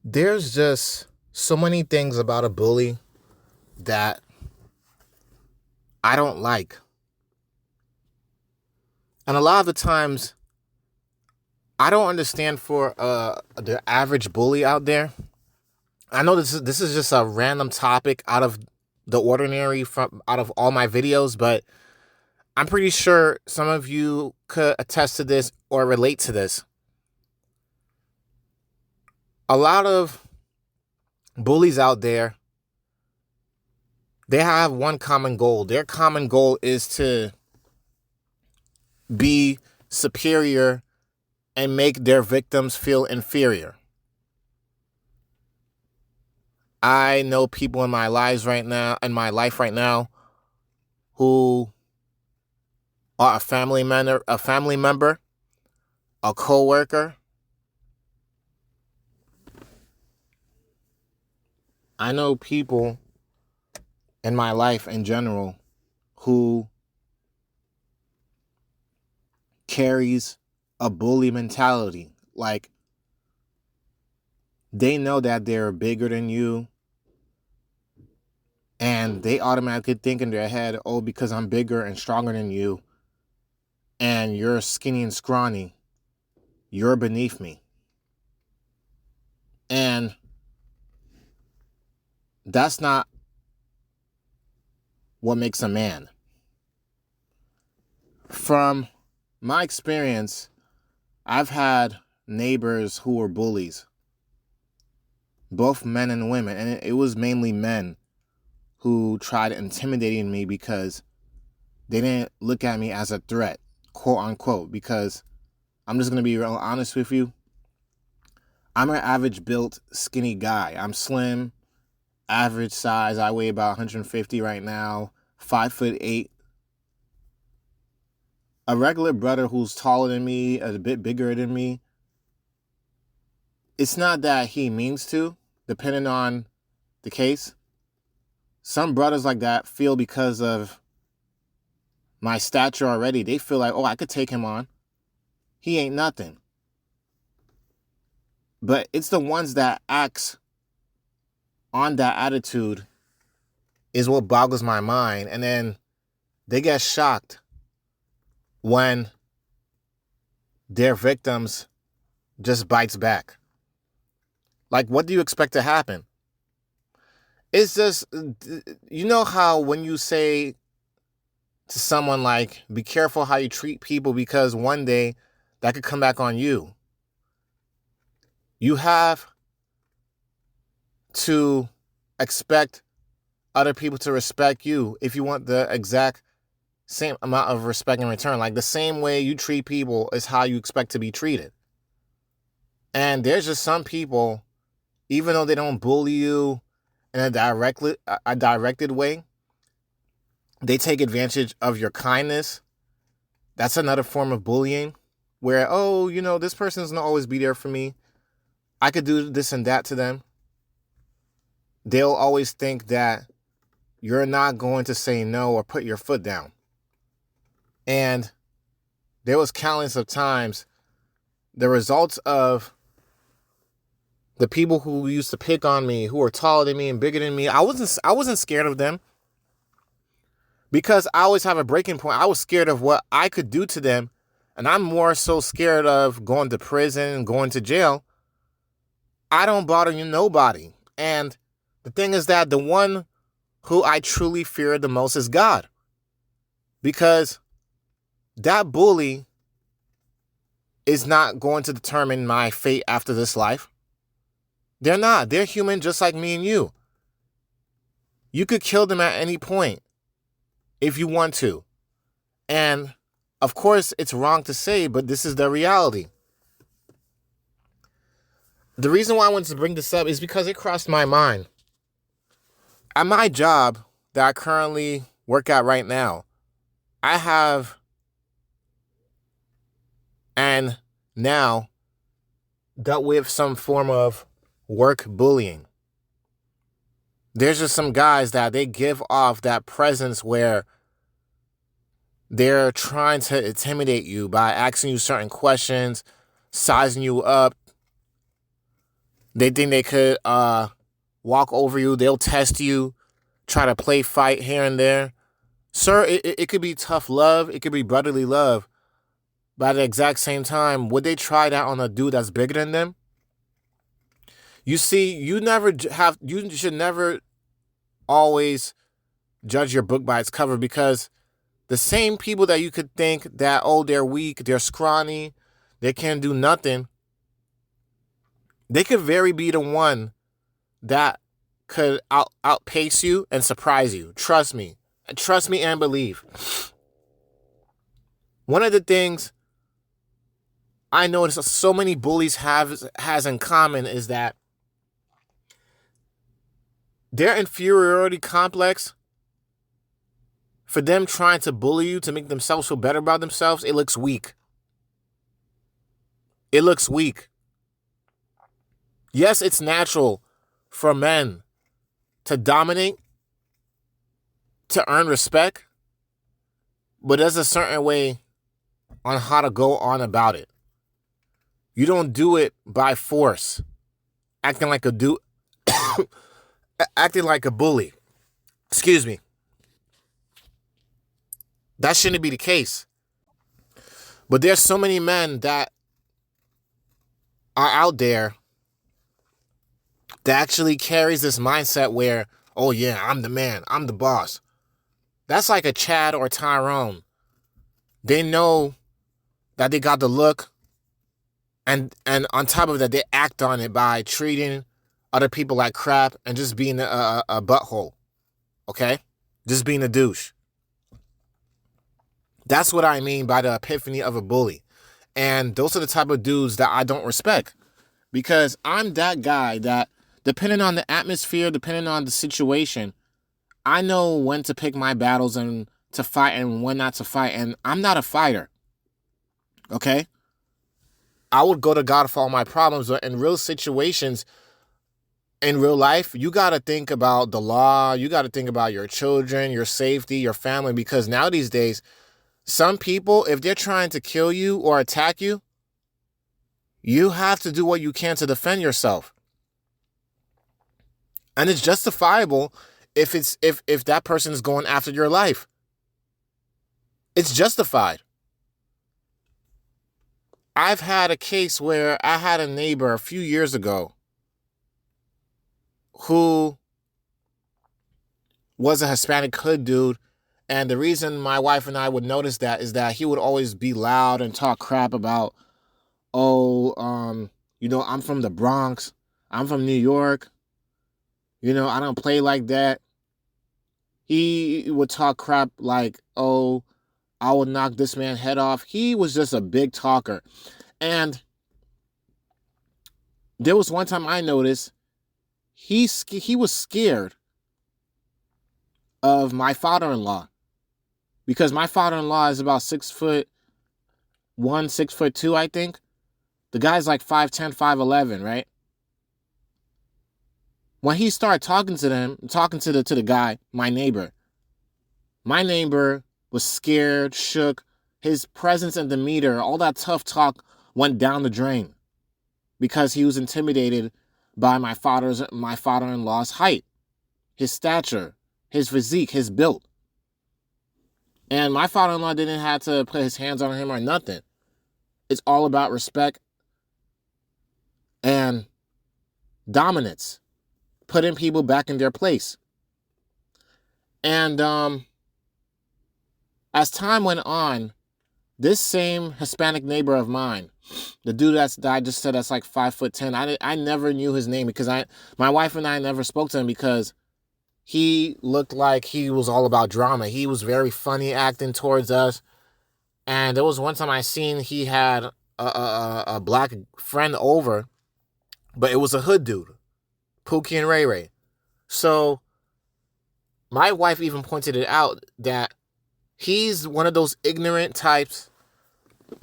There's just so many things about a bully that I don't like. And a lot of the times, I don't understand for the average bully out there. I know this is just a random topic out of the ordinary from out of all my videos, but I'm pretty sure some of you could attest to this or relate to this. A lot of bullies out there, they have one common goal. Their common goal is to be superior and make their victims feel inferior. I know people in my life right now, who are a family member, a coworker. I know people in my life in general who carries a bully mentality. Like, they know that they're bigger than you, and they automatically think in their head, oh, because I'm bigger and stronger than you, and you're skinny and scrawny, you're beneath me. And that's not what makes a man. From my experience, I've had neighbors who were bullies, both men and women, and it was mainly men who tried intimidating me because they didn't look at me as a threat, quote unquote, because I'm just going to be real honest with you. I'm an average built, skinny guy. I'm slim, average size. I weigh about 150 right now, 5'8". A regular brother who's taller than me, a bit bigger than me, it's not that he means to, depending on the case. Some brothers like that feel because of my stature already, they feel like, oh, I could take him on. He ain't nothing. But it's the ones that acts on that attitude is what boggles my mind. And then they get shocked when their victims just bites back. Like, what do you expect to happen? It's just, you know how when you say to someone like, be careful how you treat people because one day that could come back on you. You have to expect other people to respect you if you want the exact same amount of respect in return. Like, the same way you treat people is how you expect to be treated. And there's just some people, even though they don't bully you in a directed way, they take advantage of your kindness. That's another form of bullying where, oh, this person's not always be there for me. I could do this and that to them. They'll always think that you're not going to say no or put your foot down. And there was countless of times the results of the people who used to pick on me, who were taller than me and bigger than me, I wasn't scared of them because I always have a breaking point. I was scared of what I could do to them, and I'm more so scared of going to prison, going to jail. I don't bother nobody. And the thing is that the one who I truly fear the most is God. Because that bully is not going to determine my fate after this life. They're not. They're human just like me and you. You could kill them at any point if you want to. And of course, it's wrong to say, but this is the reality. The reason why I wanted to bring this up is because it crossed my mind. At my job that I currently work at right now, I have and now dealt with some form of work bullying. There's just some guys that they give off that presence where they're trying to intimidate you by asking you certain questions, sizing you up, They think they could walk over you. They'll test you, try to play fight here and there. Sir, it could be tough love. It could be brotherly love. But at the exact same time, would they try that on a dude that's bigger than them? You see, you should never always judge your book by its cover, because the same people that you could think that, oh, they're weak, they're scrawny, they can't do nothing, they could very be the one that could outpace you and surprise you. Trust me. Trust me and believe. One of the things I notice so many bullies has in common is that their inferiority complex, for them trying to bully you to make themselves feel better about themselves, it looks weak. It looks weak. Yes, it's natural for men to dominate, to earn respect, but there's a certain way on how to go on about it. You don't do it by force, acting like a acting like a bully. Excuse me. That shouldn't be the case. But there's so many men that are out there that actually carries this mindset where, oh yeah, I'm the man, I'm the boss. That's like a Chad or Tyrone. They know that they got the look, and on top of that, they act on it by treating other people like crap and just being a butthole. Okay? Just being a douche. That's what I mean by the epiphany of a bully. And those are the type of dudes that I don't respect. Because I'm that guy that, depending on the atmosphere, depending on the situation, I know when to pick my battles and to fight and when not to fight. And I'm not a fighter. Okay? I would go to God for all my problems. But in real situations, in real life, you got to think about the law. You got to think about your children, your safety, your family. Because now these days, some people, if they're trying to kill you or attack you, you have to do what you can to defend yourself. And it's justifiable if that person is going after your life. It's justified. I've had a case where I had a neighbor a few years ago who was a Hispanic hood dude. And the reason my wife and I would notice that is that he would always be loud and talk crap about, I'm from the Bronx. I'm from New York. I don't play like that. He would talk crap like, oh, I would knock this man's head off. He was just a big talker. And there was one time I noticed he was scared of my father-in-law. Because my father-in-law is about 6'1", 6'2", I think. The guy's like 5'10", 5'11", right? When he started talking to the guy, my neighbor was scared, shook. His presence and demeanor, all that tough talk went down the drain because he was intimidated by my father-in-law's height, his stature, his physique, his build. And my father-in-law didn't have to put his hands on him or nothing. It's all about respect and dominance, putting people back in their place. And as time went on, this same Hispanic neighbor of mine, the dude that I just said that's like 5'10", I never knew his name because my wife and I never spoke to him because he looked like he was all about drama. He was very funny acting towards us. And there was one time I seen he had a black friend over, but it was a hood dude, Pookie and Ray Ray. So my wife even pointed it out that he's one of those ignorant types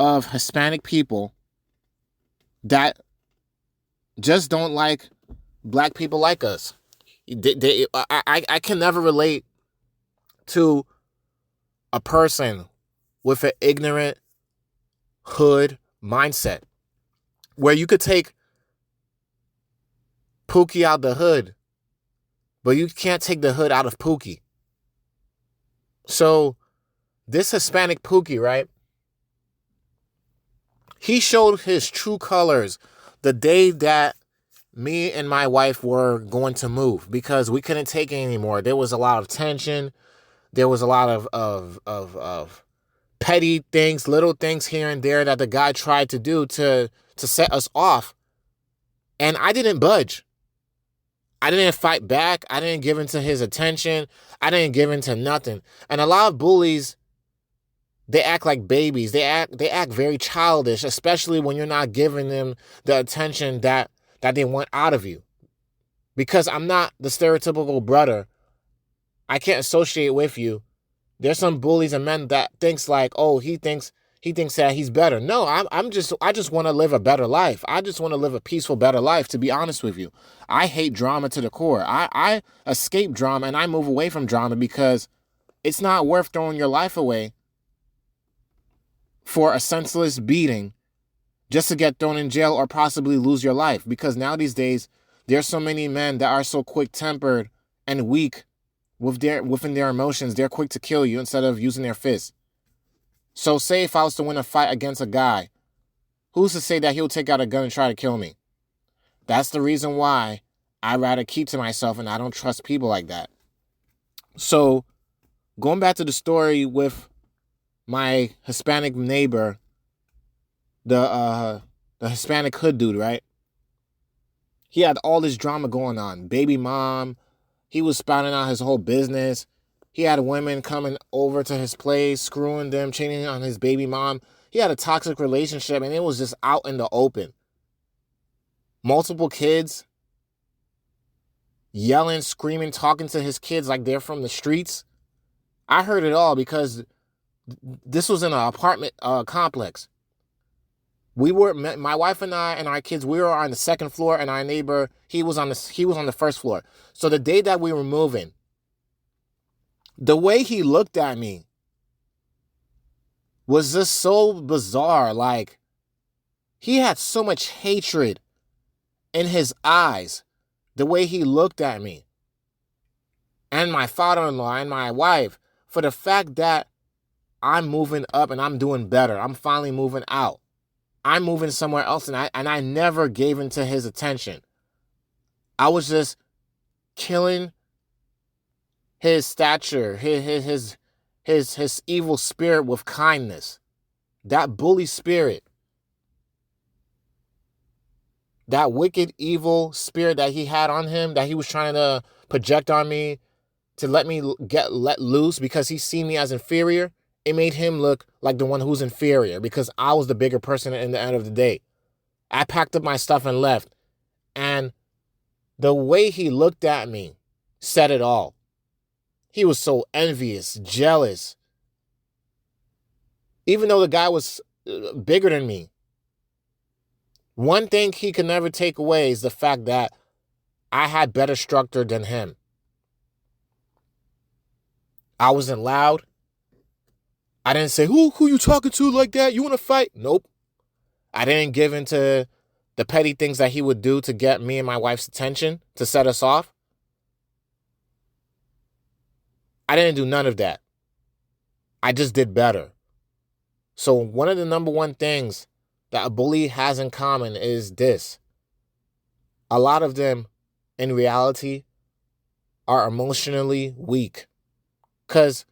of Hispanic people that just don't like black people like us. I can never relate to a person with an ignorant hood mindset where you could take Pookie out the hood, but you can't take the hood out of Pookie. So this Hispanic Pookie, right? He showed his true colors the day that me and my wife were going to move because we couldn't take it anymore. There was a lot of tension. There was a lot of petty things, little things here and there that the guy tried to do to set us off. And I didn't budge. I didn't fight back. I didn't give in to his attention. I didn't give in to nothing. And a lot of bullies, they act like babies. They act very childish, especially when you're not giving them the attention that they want out of you. Because I'm not the stereotypical brother. I can't associate with you. There's some bullies and men that thinks like, oh, he thinks that he's better. No, I just want to live a better life. I just want to live a peaceful, better life, to be honest with you. I hate drama to the core. I escape drama and I move away from drama because it's not worth throwing your life away for a senseless beating just to get thrown in jail or possibly lose your life. Because now these days, there's so many men that are so quick-tempered and weak within their emotions. They're quick to kill you instead of using their fists. So say if I was to win a fight against a guy, who's to say that he'll take out a gun and try to kill me? That's the reason why I'd rather keep to myself, and I don't trust people like that. So going back to the story with my Hispanic neighbor, the Hispanic hood dude, right? He had all this drama going on. Baby mom, he was spouting out his whole business. He had women coming over to his place, screwing them, cheating on his baby mom. He had a toxic relationship, and it was just out in the open. Multiple kids yelling, screaming, talking to his kids like they're from the streets. I heard it all because this was in an apartment complex. My wife and I and our kids, we were on the second floor, and our neighbor, he was on the first floor. So the day that we were moving, the way he looked at me was just so bizarre. Like, he had so much hatred in his eyes, the way he looked at me and my father-in-law and my wife, for the fact that I'm moving up and I'm doing better. I'm finally moving out. I'm moving somewhere else, and I never gave into his attention. I was just killing his stature, his evil spirit with kindness. That bully spirit. That wicked, evil spirit that he had on him, that he was trying to project on me to let me let loose because he seen me as inferior. It made him look like the one who's inferior because I was the bigger person in the end of the day. I packed up my stuff and left. And the way he looked at me said it all. He was so envious, jealous. Even though the guy was bigger than me. One thing he could never take away is the fact that I had better structure than him. I wasn't loud. I didn't say, who you talking to like that? You want to fight? Nope. I didn't give in to the petty things that he would do to get me and my wife's attention, to set us off. I didn't do none of that. I just did better. So one of the number one things that a bully has in common is this. A lot of them, in reality, are emotionally weak. Because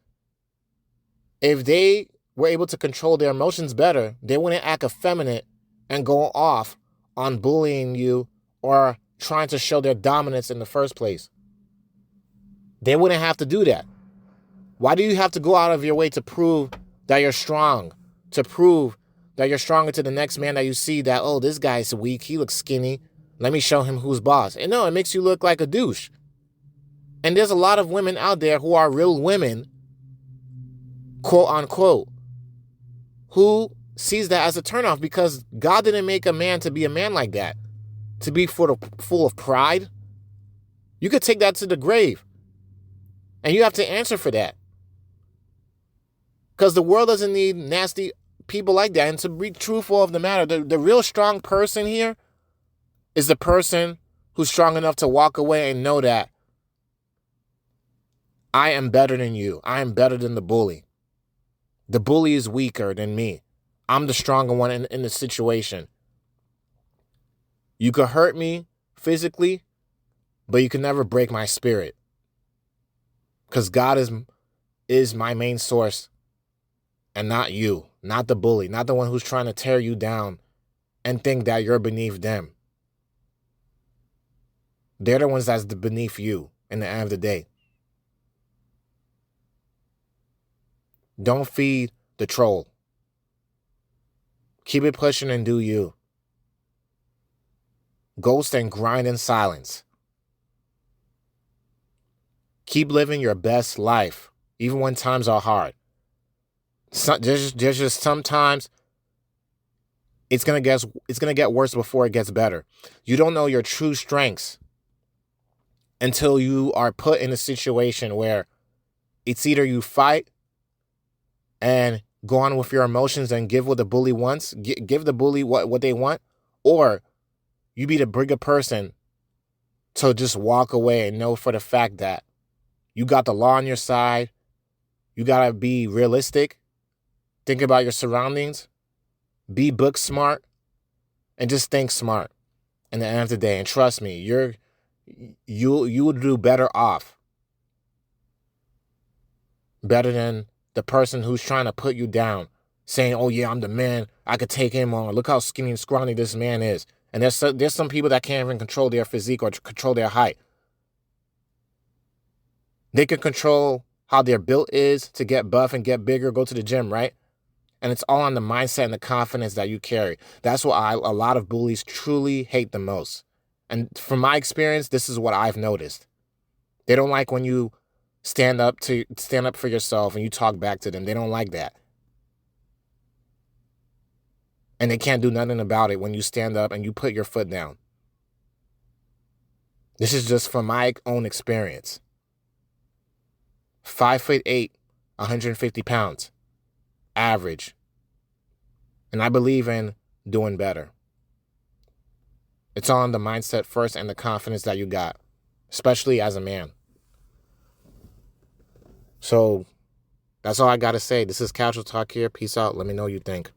if they were able to control their emotions better, they wouldn't act effeminate and go off on bullying you or trying to show their dominance in the first place. They wouldn't have to do that. Why do you have to go out of your way to prove that you're strong? To prove that you're stronger to the next man that you see that, oh, this guy's weak, he looks skinny, let me show him who's boss. And no, it makes you look like a douche. And there's a lot of women out there who are real women, quote unquote, who sees that as a turnoff because God didn't make a man to be a man like that, to be full of pride. You could take that to the grave, and you have to answer for that. Because the world doesn't need nasty people like that. And to be truthful of the matter, the real strong person here is the person who's strong enough to walk away and know that I am better than you. I am better than the bully. The bully is weaker than me. I'm the stronger one in the situation. You could hurt me physically, but you can never break my spirit. Because God is my main source and not you, not the bully, not the one who's trying to tear you down and think that you're beneath them. They're the ones that's beneath you in the end of the day. Don't feed the troll. Keep it pushing and do you. Ghost and grind in silence. Keep living your best life, even when times are hard. There's just sometimes it's gonna get worse before it gets better. You don't know your true strengths until you are put in a situation where it's either you fight and go on with your emotions and give what the bully wants, give the bully what they want, or you be the bigger person to just walk away and know for the fact that you got the law on your side. You got to be realistic. Think about your surroundings. Be book smart. And just think smart in the end of the day. And trust me, you will do better off. Better than the person who's trying to put you down. Saying, oh yeah, I'm the man. I could take him on. Look how skinny and scrawny this man is. And there's some people that can't even control their physique or control their height. They can control how their build is to get buff and get bigger, go to the gym, right? And it's all on the mindset and the confidence that you carry. That's what a lot of bullies truly hate the most. And from my experience, this is what I've noticed. They don't like when you stand up for yourself and you talk back to them. They don't like that. And they can't do nothing about it when you stand up and you put your foot down. This is just from my own experience. 5'8", 150 pounds, average. And I believe in doing better. It's all in the mindset first and the confidence that you got, especially as a man. So that's all I got to say. This is Casual Talk here. Peace out. Let me know what you think.